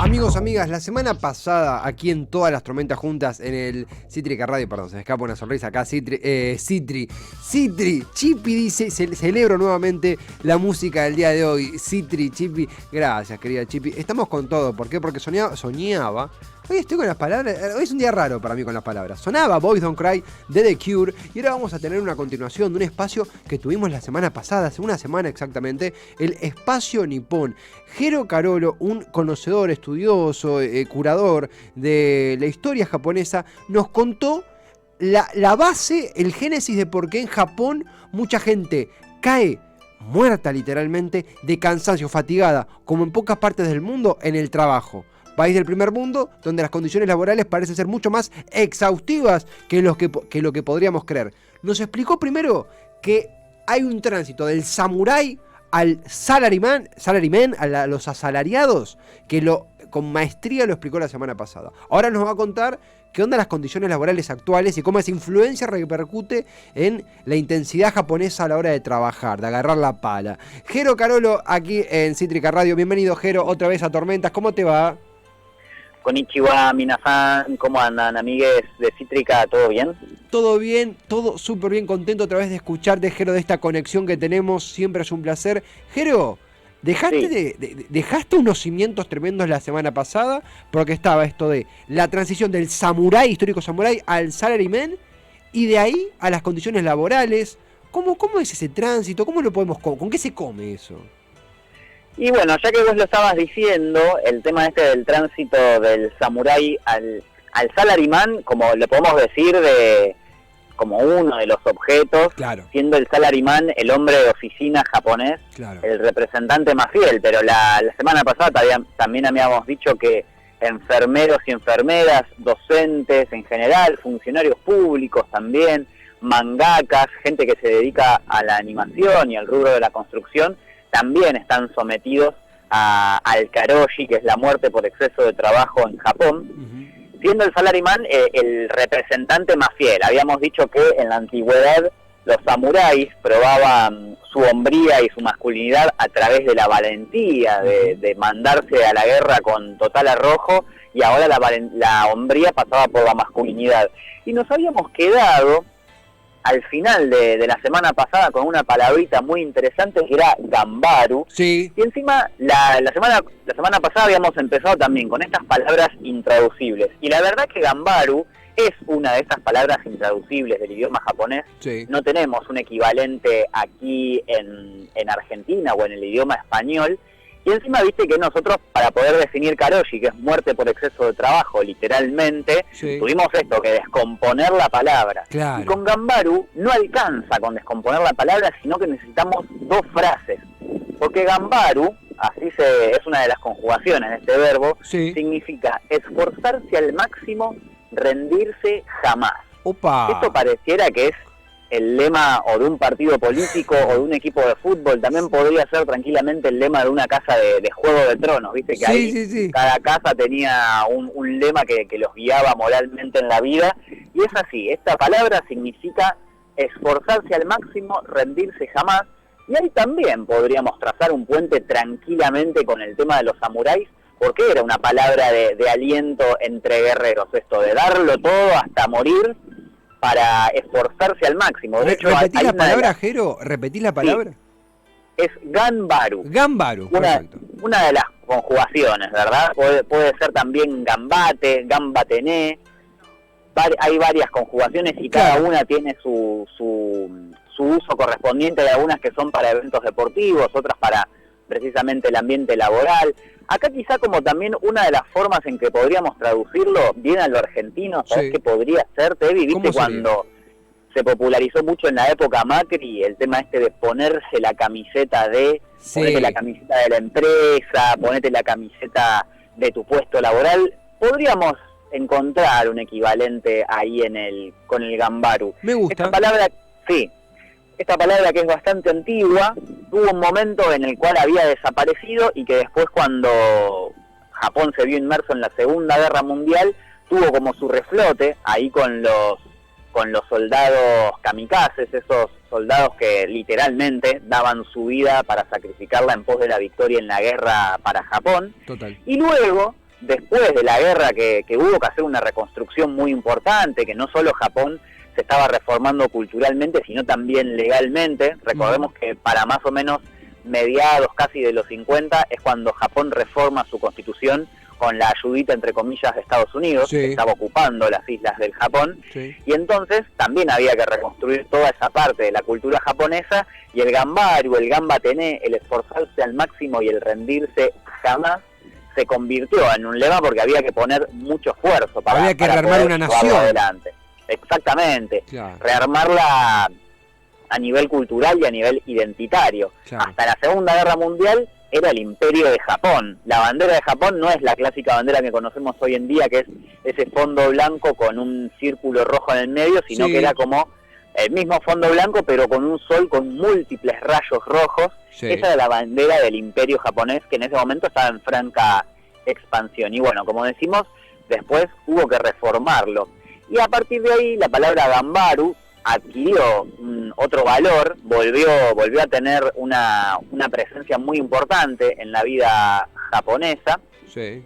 Amigos, amigas, la semana pasada, aquí en todas las tormentas juntas, en el Cítrica Radio, perdón, se me escapa una sonrisa acá, Citri, Chipi dice, celebro nuevamente la música del día de hoy, Citri, Chipi, gracias querida Chipi, estamos con todo, ¿por qué? Porque soñaba, hoy estoy con las palabras, hoy es un día raro para mí con las palabras, sonaba Boys Don't Cry de The Cure, y ahora vamos a tener una continuación de un espacio que tuvimos la semana pasada, hace una semana exactamente, el Espacio Nippon. Jero Carolo, un conocedor, estudioso, curador de la historia japonesa, nos contó la base, el génesis de por qué en Japón mucha gente cae muerta literalmente de cansancio, fatigada, como en pocas partes del mundo, en el trabajo. País del primer mundo, donde las condiciones laborales parecen ser mucho más exhaustivas que lo que podríamos creer. Nos explicó primero que hay un tránsito del samurái al salaryman, a los asalariados, que con maestría lo explicó la semana pasada. Ahora nos va a contar qué onda las condiciones laborales actuales y cómo esa influencia repercute en la intensidad japonesa a la hora de trabajar, de agarrar la pala. Jero Carolo, aquí en Cítrica Radio. Bienvenido, Jero, otra vez a Tormentas. ¿Cómo te va? Konnichiwa, minasan, ¿cómo andan, amigues de Cítrica? ¿Todo bien? Todo bien, todo súper bien, contento otra vez de escucharte, Jero, de esta conexión que tenemos, siempre es un placer. Jero, dejaste unos cimientos tremendos la semana pasada, porque estaba esto de la transición del samurái, histórico samurái, al salaryman, y de ahí a las condiciones laborales. ¿Cómo es ese tránsito? ¿Cómo lo podemos con qué se come eso? Y bueno, ya que vos lo estabas diciendo, el tema del tránsito del samurái al salaryman, como le podemos decir, como uno de los objetos, claro, siendo el salaryman el hombre de oficina japonés, claro, el representante más fiel, pero la semana pasada también habíamos dicho que enfermeros y enfermeras, docentes en general, funcionarios públicos también, mangakas, gente que se dedica a la animación y al rubro de la construcción, también están sometidos al karoshi, que es la muerte por exceso de trabajo en Japón, siendo el salaryman el representante más fiel. Habíamos dicho que en la antigüedad los samuráis probaban su hombría y su masculinidad a través de la valentía, de mandarse a la guerra con total arrojo, y ahora la hombría pasaba por la masculinidad. Y nos habíamos quedado al final de la semana pasada con una palabrita muy interesante que era gambaru. Sí. Y encima la semana pasada habíamos empezado también con estas palabras intraducibles. Y la verdad que gambaru es una de esas palabras intraducibles del idioma japonés. Sí. No tenemos un equivalente aquí en Argentina o en el idioma español. Y encima viste que nosotros, para poder definir karoshi, que es muerte por exceso de trabajo, literalmente, sí, tuvimos esto, que descomponer la palabra. Claro. Y con gambaru no alcanza con descomponer la palabra, sino que necesitamos dos frases. Porque gambaru, es una de las conjugaciones de este verbo, sí, significa esforzarse al máximo, rendirse jamás. Opa. Esto pareciera que es el lema o de un partido político o de un equipo de fútbol, también podría ser tranquilamente el lema de una casa de Juego de Tronos, viste que sí, sí. Cada casa tenía un lema que los guiaba moralmente en la vida, y es así, esta palabra significa esforzarse al máximo, rendirse jamás, y ahí también podríamos trazar un puente tranquilamente con el tema de los samuráis, porque era una palabra de aliento entre guerreros, esto de darlo todo hasta morir, para esforzarse al máximo. De hecho, ¿repetí la palabra, Jero? ¿Repetí la palabra? Sí, es gambaru. Gambaru, perfecto. Una de las conjugaciones, ¿verdad? Puede ser también gambate, gambatene. Hay varias conjugaciones y cada una tiene su uso correspondiente. Hay algunas que son para eventos deportivos, otras para precisamente el ambiente laboral. Acá quizá como también una de las formas en que podríamos traducirlo bien a lo argentino, ¿sabes sí, qué podría ser, Tevi? ¿Viste cuando se popularizó mucho en la época Macri el tema de ponerse la camiseta sí, ponete la camiseta de la empresa, ponete la camiseta de tu puesto laboral? Podríamos encontrar un equivalente ahí con el gambaru. Me gusta. Esta palabra que es bastante antigua, tuvo un momento en el cual había desaparecido y que después, cuando Japón se vio inmerso en la Segunda Guerra Mundial, tuvo como su reflote ahí con los soldados kamikazes, esos soldados que literalmente daban su vida para sacrificarla en pos de la victoria en la guerra para Japón. Total. Y luego después de la guerra que hubo que hacer una reconstrucción muy importante, que no solo Japón se estaba reformando culturalmente, sino también legalmente. Recordemos que para más o menos mediados casi de los 50 es cuando Japón reforma su constitución con la ayudita, entre comillas, de Estados Unidos, que estaba ocupando las islas del Japón, y entonces también había que reconstruir toda esa parte de la cultura japonesa, y el gambaru, el gamba-tené, el esforzarse al máximo y el rendirse jamás, se convirtió en un lema porque había que poner mucho esfuerzo para había que rearmar una nación. Adelante. Exactamente, claro. Rearmarla a nivel cultural y a nivel identitario. Claro. Hasta la Segunda Guerra Mundial era el Imperio de Japón. La bandera de Japón no es la clásica bandera que conocemos hoy en día, que es ese fondo blanco con un círculo rojo en el medio, sino que era como el mismo fondo blanco, pero con un sol con múltiples rayos rojos. Esa era la bandera del Imperio japonés, que en ese momento estaba en franca expansión. Y bueno, como decimos, después hubo que reformarlo. Y a partir de ahí, la palabra gambaru adquirió otro valor, volvió a tener una presencia muy importante en la vida japonesa. Sí.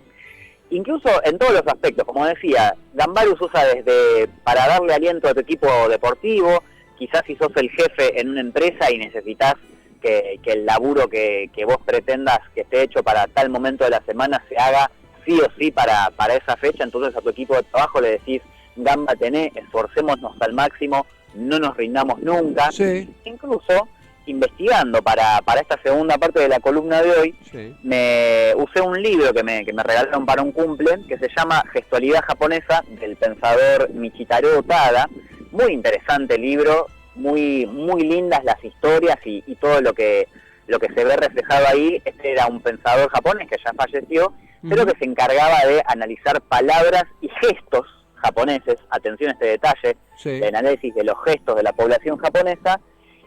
Incluso en todos los aspectos, como decía, gambaru se usa desde para darle aliento a tu equipo deportivo, quizás si sos el jefe en una empresa y necesitas que el laburo que vos pretendas que esté hecho para tal momento de la semana se haga sí o sí para esa fecha, entonces a tu equipo de trabajo le decís: gamba-tené, esforcémonos al máximo, no nos rindamos nunca. Sí. Incluso, investigando para esta segunda parte de la columna de hoy, me usé un libro que me regalaron para un cumple, que se llama Gestualidad Japonesa, del pensador Michitaro Otada. Muy interesante libro, muy lindas las historias y todo lo que se ve reflejado ahí. Este era un pensador japonés que ya falleció, pero que se encargaba de analizar palabras y gestos japoneses, atención a este detalle, el análisis de los gestos de la población japonesa.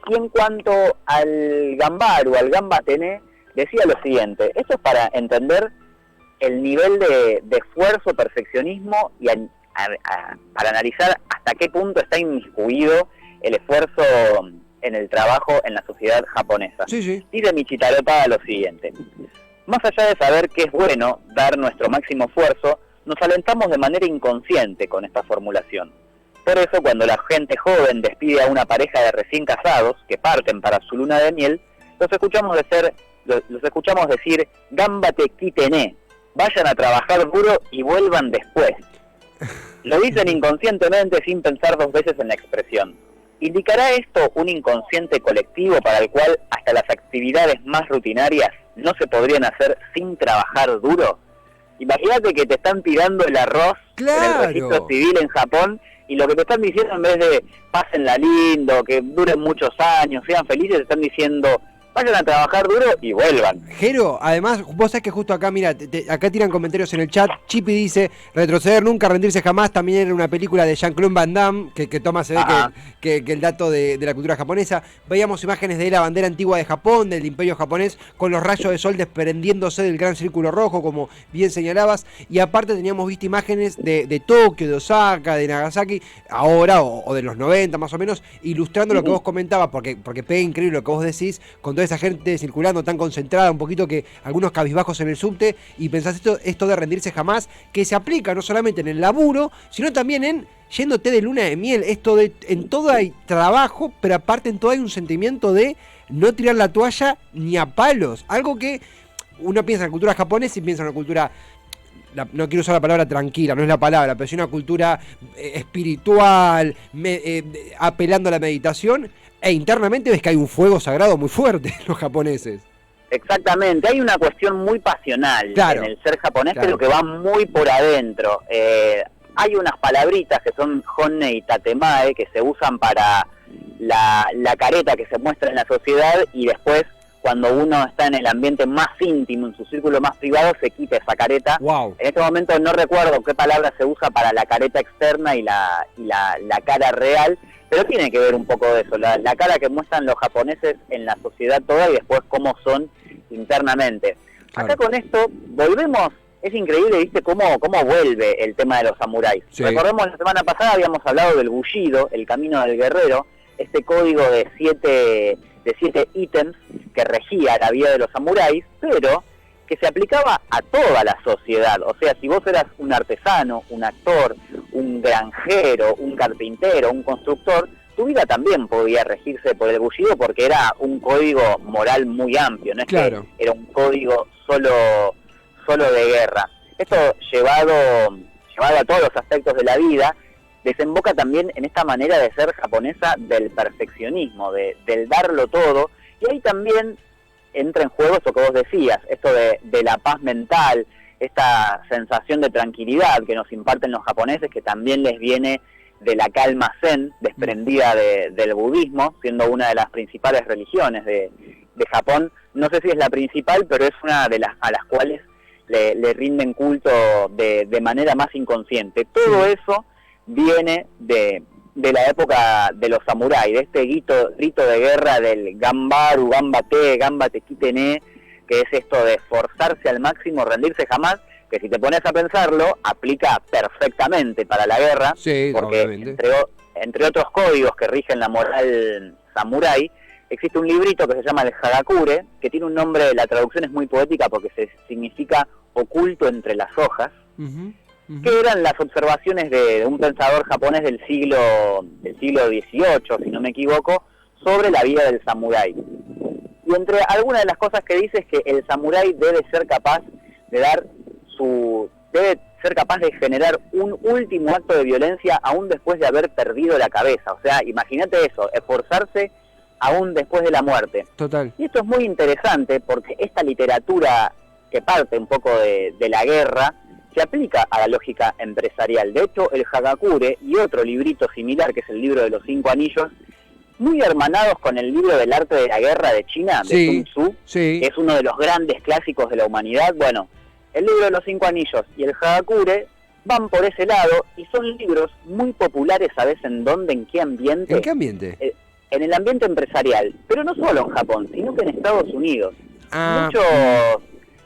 Y en cuanto al gambaru, al gamba-tené, decía lo siguiente: esto es para entender el nivel de esfuerzo, perfeccionismo y para analizar hasta qué punto está inmiscuido el esfuerzo en el trabajo en la sociedad japonesa. Dice Michitaro Otada lo siguiente: más allá de saber que es bueno dar nuestro máximo esfuerzo, nos alentamos de manera inconsciente con esta formulación. Por eso, cuando la gente joven despide a una pareja de recién casados que parten para su luna de miel, los escuchamos decir: gambate kitené, vayan a trabajar duro y vuelvan después. Lo dicen inconscientemente sin pensar dos veces en la expresión. ¿Indicará esto un inconsciente colectivo para el cual hasta las actividades más rutinarias no se podrían hacer sin trabajar duro? Imagínate que te están tirando el arroz en el registro civil en Japón, y lo que te están diciendo, en vez de pásenla lindo, que duren muchos años, sean felices, te están diciendo: vayan a trabajar duro y vuelvan. Jero, además, vos sabés que justo acá, mira, acá tiran comentarios en el chat. Chippy dice: retroceder nunca, rendirse jamás. También era una película de Jean-Claude Van Damme, que toma, se ve que el dato de la cultura japonesa. Veíamos imágenes de la bandera antigua de Japón, del imperio japonés, con los rayos de sol desprendiéndose del gran círculo rojo, como bien señalabas. Y aparte teníamos visto imágenes de Tokio, de Osaka, de Nagasaki, ahora, o de los 90 más o menos, ilustrando lo que vos comentabas, porque pega increíble lo que vos decís, con toda esa gente circulando tan concentrada, un poquito que algunos cabizbajos en el subte, y pensás esto de rendirse jamás, que se aplica no solamente en el laburo, sino también en yéndote de luna de miel. Esto de en todo hay trabajo, pero aparte en todo hay un sentimiento de no tirar la toalla ni a palos. Algo que uno piensa en la cultura japonesa y piensa en una cultura, no quiero usar la palabra tranquila, no es la palabra, pero sí una cultura espiritual, apelando a la meditación. E internamente ves que hay un fuego sagrado muy fuerte en los japoneses. Exactamente, hay una cuestión muy pasional en el ser japonés, pero que va muy por adentro. Hay unas palabritas que son honne y tatemae, que se usan para la careta que se muestra en la sociedad, y después, cuando uno está en el ambiente más íntimo, en su círculo más privado, se quita esa careta. Wow. En este momento no recuerdo qué palabra se usa para la careta externa y la cara real, pero tiene que ver un poco de eso, la cara que muestran los japoneses en la sociedad toda y después cómo son internamente. Claro. Acá con esto volvemos, es increíble, ¿viste? Cómo vuelve el tema de los samuráis. Recordemos, la semana pasada habíamos hablado del Bushido, el camino del guerrero, este código de 7 ítems que regía la vida de los samuráis, pero que se aplicaba a toda la sociedad. O sea, si vos eras un artesano, un actor, un granjero, un carpintero, un constructor, tu vida también podía regirse por el bullido porque era un código moral muy amplio, no es que era un código solo de guerra. Esto llevado a todos los aspectos de la vida, desemboca también en esta manera de ser japonesa del perfeccionismo, del darlo todo, y ahí también entra en juego eso que vos decías, esto de la paz mental, esta sensación de tranquilidad que nos imparten los japoneses, que también les viene de la calma zen, desprendida del budismo, siendo una de las principales religiones de Japón. No sé si es la principal, pero es una de las a las cuales le rinden culto de manera más inconsciente. Todo eso viene de la época de los samuráis, de este grito de guerra del Gambaru, Gambate Kitene, que es esto de esforzarse al máximo, rendirse jamás, que si te pones a pensarlo, aplica perfectamente para la guerra, porque entre otros códigos que rigen la moral samurái, existe un librito que se llama el Hagakure, que tiene un nombre, la traducción es muy poética porque significa oculto entre las hojas, que eran las observaciones de un pensador japonés del siglo XVIII, si no me equivoco, sobre la vida del samurái. Y entre algunas de las cosas que dice es que el samurái debe ser capaz de generar un último acto de violencia aún después de haber perdido la cabeza. O sea, imagínate eso, esforzarse aún después de la muerte. Total. Y esto es muy interesante porque esta literatura que parte un poco de la guerra se aplica a la lógica empresarial. De hecho, el Hagakure y otro librito similar, que es el libro de los 5 anillos, muy hermanados con el libro del arte de la guerra de China, de Sun Tzu, que es uno de los grandes clásicos de la humanidad. Bueno, el libro de los 5 anillos y el Hagakure van por ese lado y son libros muy populares, ¿sabes en dónde? ¿En qué ambiente? ¿En qué ambiente? En el ambiente empresarial, pero no solo en Japón, sino que en Estados Unidos.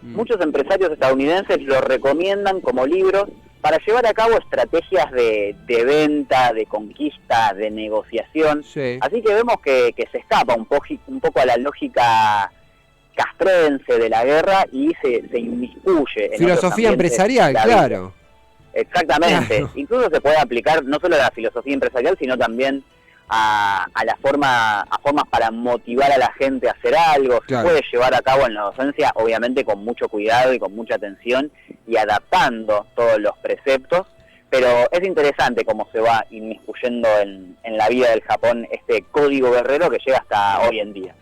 Muchos empresarios estadounidenses lo recomiendan como libros para llevar a cabo estrategias de venta, de conquista, de negociación. Así que vemos que se escapa un poco a la lógica castrense de la guerra y se inmiscuye en filosofía empresarial, claro. Exactamente. Claro. Incluso se puede aplicar no solo a la filosofía empresarial, sino también a formas para motivar a la gente a hacer algo. Claro. Se puede llevar a cabo en la docencia, obviamente con mucho cuidado y con mucha atención y adaptando todos los preceptos, pero es interesante cómo se va inmiscuyendo en la vida del Japón este código guerrero que llega hasta hoy en día.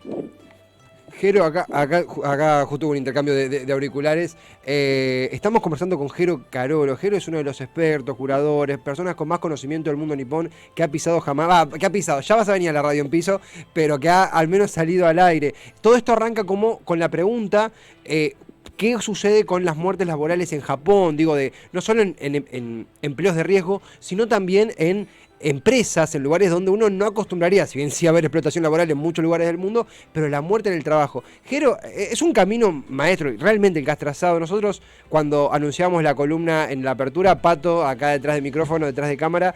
Jero, acá justo hubo un intercambio de auriculares. Estamos conversando con Jero Carolo. Jero es uno de los expertos, curadores, personas con más conocimiento del mundo nipón que ha pisado ya vas a venir a la radio en piso, pero que ha al menos salido al aire. Todo esto arranca como con la pregunta, ¿qué sucede con las muertes laborales en Japón? Digo, no solo en empleos de riesgo, sino también en empresas, en lugares donde uno no acostumbraría, si bien sí haber explotación laboral en muchos lugares del mundo, pero la muerte en el trabajo. Jero, es un camino maestro, realmente el que has trazado. Nosotros, cuando anunciamos la columna en la apertura, Pato, acá detrás de micrófono, detrás de cámara,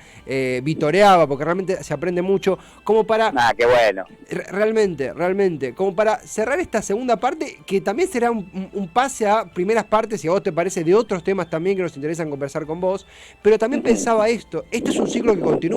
vitoreaba, porque realmente se aprende mucho, como para... qué bueno. Realmente, como para cerrar esta segunda parte, que también será un pase a primeras partes, si a vos te parece, de otros temas también que nos interesan conversar con vos, pero también pensaba esto es un ciclo que continúa.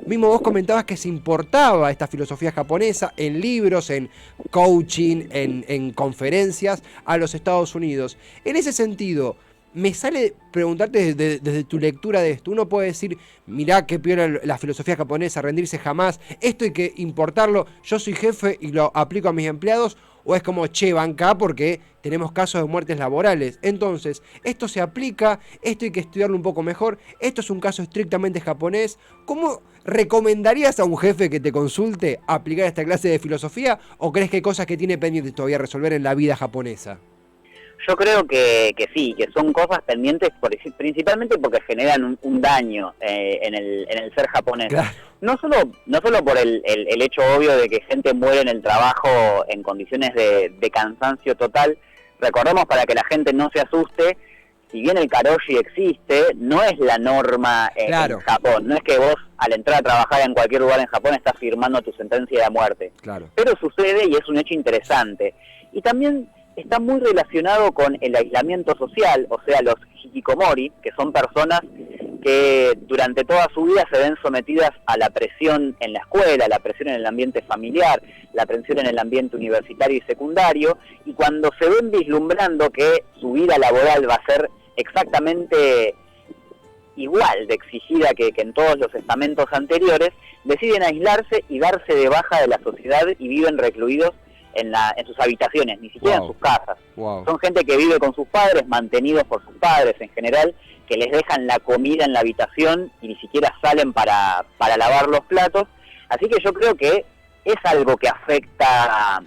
Mismo vos comentabas que se importaba esta filosofía japonesa en libros, en coaching, en conferencias a los Estados Unidos. En ese sentido, me sale preguntarte desde tu lectura de esto. Uno puede decir, mirá qué piola la filosofía japonesa, rendirse jamás, esto hay que importarlo, yo soy jefe y lo aplico a mis empleados, o es como, banca porque tenemos casos de muertes laborales. Entonces, esto se aplica, esto hay que estudiarlo un poco mejor, esto es un caso estrictamente japonés. ¿Cómo recomendarías a un jefe que te consulte aplicar esta clase de filosofía, o crees que hay cosas que tiene pendientes todavía resolver en la vida japonesa? Yo creo que sí, que son cosas pendientes principalmente porque generan un daño en el ser japonés. Claro. No solo por el hecho obvio de que gente muere en el trabajo en condiciones de cansancio total. Recordemos, para que la gente no se asuste, si bien el karoshi existe, no es la norma en Japón. No es que vos, al entrar a trabajar en cualquier lugar en Japón, estás firmando tu sentencia de muerte. Claro. Pero sucede y es un hecho interesante. Y también está muy relacionado con el aislamiento social, o sea, los hikikomori, que son personas que durante toda su vida se ven sometidas a la presión en la escuela, la presión en el ambiente familiar, la presión en el ambiente universitario y secundario, y cuando se ven vislumbrando que su vida laboral va a ser exactamente igual de exigida que en todos los estamentos anteriores, deciden aislarse y darse de baja de la sociedad y viven recluidos en sus habitaciones, ni siquiera en sus casas. Son gente que vive con sus padres, mantenidos por sus padres en general, que les dejan la comida en la habitación y ni siquiera salen para lavar los platos. Así que yo creo que es algo que afecta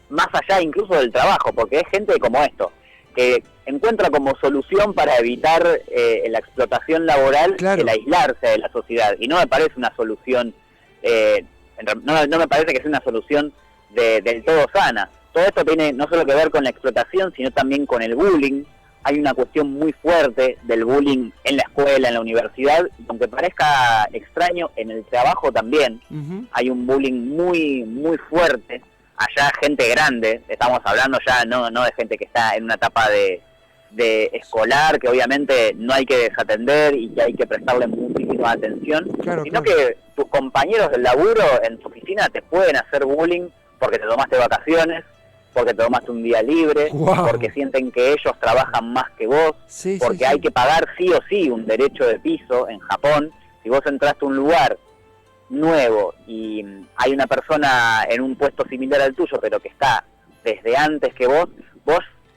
más allá incluso del trabajo, porque es gente como esto, que encuentra como solución para evitar la explotación laboral, claro, el aislarse de la sociedad. Y no me parece una solución, no me parece que sea una solución del todo sana. Todo esto tiene no solo que ver con la explotación, sino también con el bullying. Hay una cuestión muy fuerte del bullying en la escuela, en la universidad, y aunque parezca extraño, en el trabajo también hay un bullying muy, muy fuerte. Allá gente grande, estamos hablando ya no de gente que está en una etapa de escolar, que obviamente no hay que desatender y que hay que prestarle muchísima atención, claro, sino que tus compañeros del laburo en tu oficina te pueden hacer bullying porque te tomaste vacaciones, porque te tomaste un día libre, porque sienten que ellos trabajan más que vos, porque hay que pagar sí o sí un derecho de piso en Japón. Si vos entraste a un lugar nuevo y hay una persona en un puesto similar al tuyo, pero que está desde antes que vos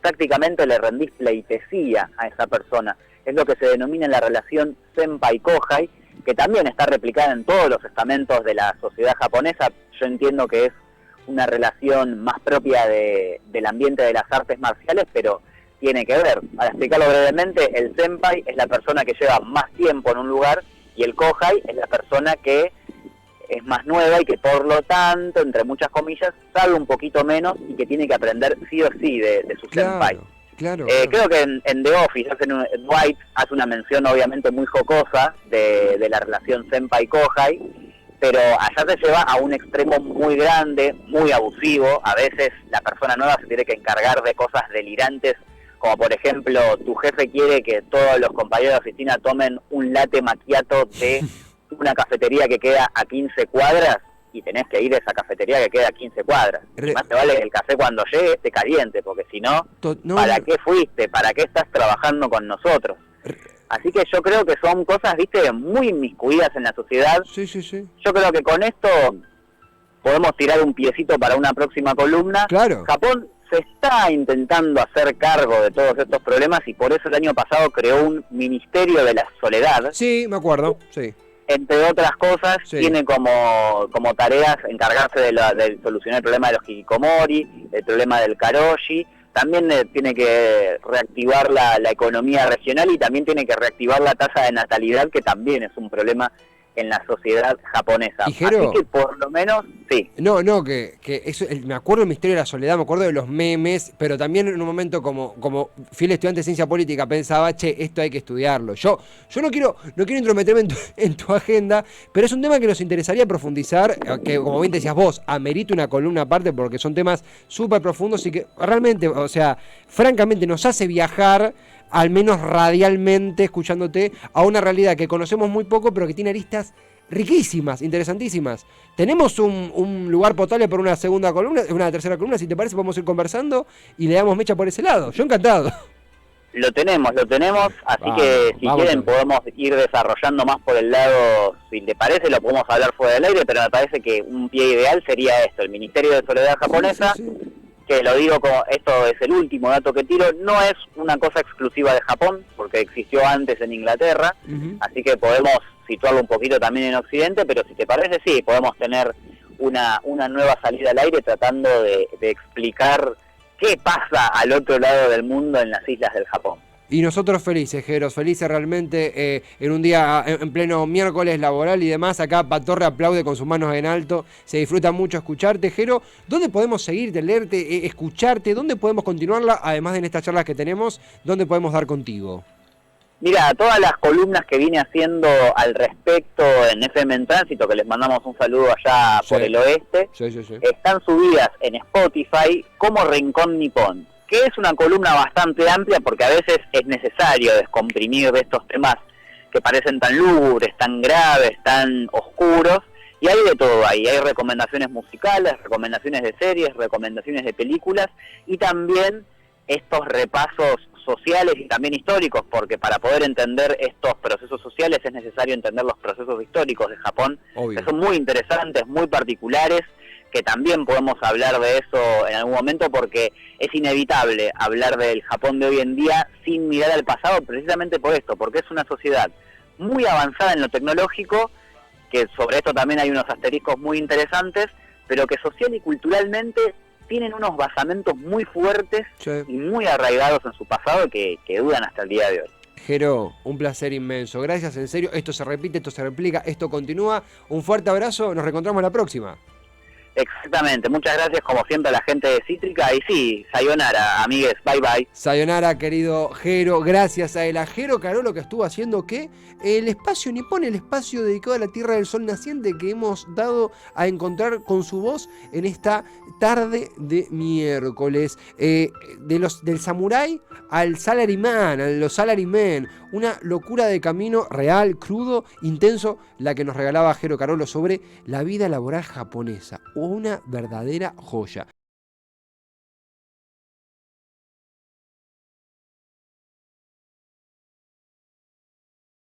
prácticamente le rendís pleitesía a esa persona. Es lo que se denomina la relación senpai-kohai, que también está replicada en todos los estamentos de la sociedad japonesa. Yo entiendo que es una relación más propia del ambiente de las artes marciales, pero tiene que ver. Para explicarlo brevemente, el senpai es la persona que lleva más tiempo en un lugar y el kohai es la persona que es más nueva y que por lo tanto, entre muchas comillas, sabe un poquito menos y que tiene que aprender sí o sí de su senpai. Claro. Creo que en The Office Dwight hace una mención obviamente muy jocosa de la relación senpai-kohai, pero allá se lleva a un extremo muy grande, muy abusivo. A veces la persona nueva se tiene que encargar de cosas delirantes, como por ejemplo, tu jefe quiere que todos los compañeros de oficina tomen un latte macchiato de una cafetería que queda a 15 cuadras, y tenés que ir a esa cafetería que queda a 15 cuadras. Más te vale que el café cuando llegue esté caliente, porque si no, ¿para qué fuiste? ¿Para qué estás trabajando con nosotros? Así que yo creo que son cosas, viste, muy inmiscuidas en la sociedad. Sí. Yo creo que con esto podemos tirar un piecito para una próxima columna. Claro. Japón se está intentando hacer cargo de todos estos problemas y por eso el año pasado creó un Ministerio de la Soledad. Sí, me acuerdo, sí. Entre otras cosas, tiene como tareas encargarse de solucionar el problema de los hikikomori, el problema del karoshi. También tiene que reactivar la economía regional y también tiene que reactivar la tasa de natalidad, que también es un problema en la sociedad japonesa. Así que por lo menos, sí. Que eso, me acuerdo del Misterio de la Soledad, me acuerdo de los memes, pero también en un momento como fiel estudiante de ciencia política pensaba, esto hay que estudiarlo. Yo no quiero intrometerme en tu agenda, pero es un tema que nos interesaría profundizar, que como bien decías vos, amerita una columna aparte porque son temas súper profundos y que realmente, o sea, francamente nos hace viajar, al menos radialmente, escuchándote, a una realidad que conocemos muy poco, pero que tiene aristas riquísimas, interesantísimas. Tenemos un lugar potable por una segunda columna, una tercera columna, si te parece podemos ir conversando y le damos mecha por ese lado. Yo encantado. Lo tenemos, así que si quieren podemos ir desarrollando más por el lado, si te parece lo podemos hablar fuera del aire, pero me parece que un pie ideal sería esto, el Ministerio de Soledad japonesa. Sí. Que lo digo como, esto es el último dato que tiro, no es una cosa exclusiva de Japón, porque existió antes en Inglaterra, así que podemos situarlo un poquito también en Occidente, pero si te parece, sí, podemos tener una nueva salida al aire tratando de explicar qué pasa al otro lado del mundo en las islas del Japón. Y nosotros felices, Jeros, felices realmente en un día en pleno miércoles laboral y demás. Acá Patorre aplaude con sus manos en alto. Se disfruta mucho escucharte, Jero. ¿Dónde podemos seguirte, leerte, escucharte? ¿Dónde podemos continuarla? Además de en estas charlas que tenemos, ¿dónde podemos dar contigo? Mira, todas las columnas que vine haciendo al respecto en FM en Tránsito, que les mandamos un saludo allá por el oeste, están subidas en Spotify como Rincón Nippon, que es una columna bastante amplia porque a veces es necesario descomprimir de estos temas que parecen tan lúgubres, tan graves, tan oscuros, y hay de todo ahí. Hay recomendaciones musicales, recomendaciones de series, recomendaciones de películas, y también estos repasos sociales y también históricos, porque para poder entender estos procesos sociales es necesario entender los procesos históricos de Japón, Obvio. que son muy interesantes, muy particulares, que también podemos hablar de eso en algún momento, porque es inevitable hablar del Japón de hoy en día sin mirar al pasado, precisamente por esto, porque es una sociedad muy avanzada en lo tecnológico, que sobre esto también hay unos asteriscos muy interesantes, pero que social y culturalmente tienen unos basamentos muy fuertes, sí, y muy arraigados en su pasado que duran hasta el día de hoy. Jero, un placer inmenso. Gracias, en serio. Esto se repite, esto se replica, esto continúa. Un fuerte abrazo, nos reencontramos la próxima. Exactamente, muchas gracias como siempre a la gente de Cítrica y sí, sayonara, amigues, bye bye. Sayonara, querido Jero, gracias a él, a Jero Carolo, que estuvo haciendo ¿qué? El espacio nipón, el espacio dedicado a la Tierra del Sol naciente que hemos dado a encontrar con su voz en esta tarde de miércoles. Del samurái al salaryman, a los salarymen, una locura de camino real, crudo, intenso, la que nos regalaba Jero Carolo sobre la vida laboral japonesa. Una verdadera joya.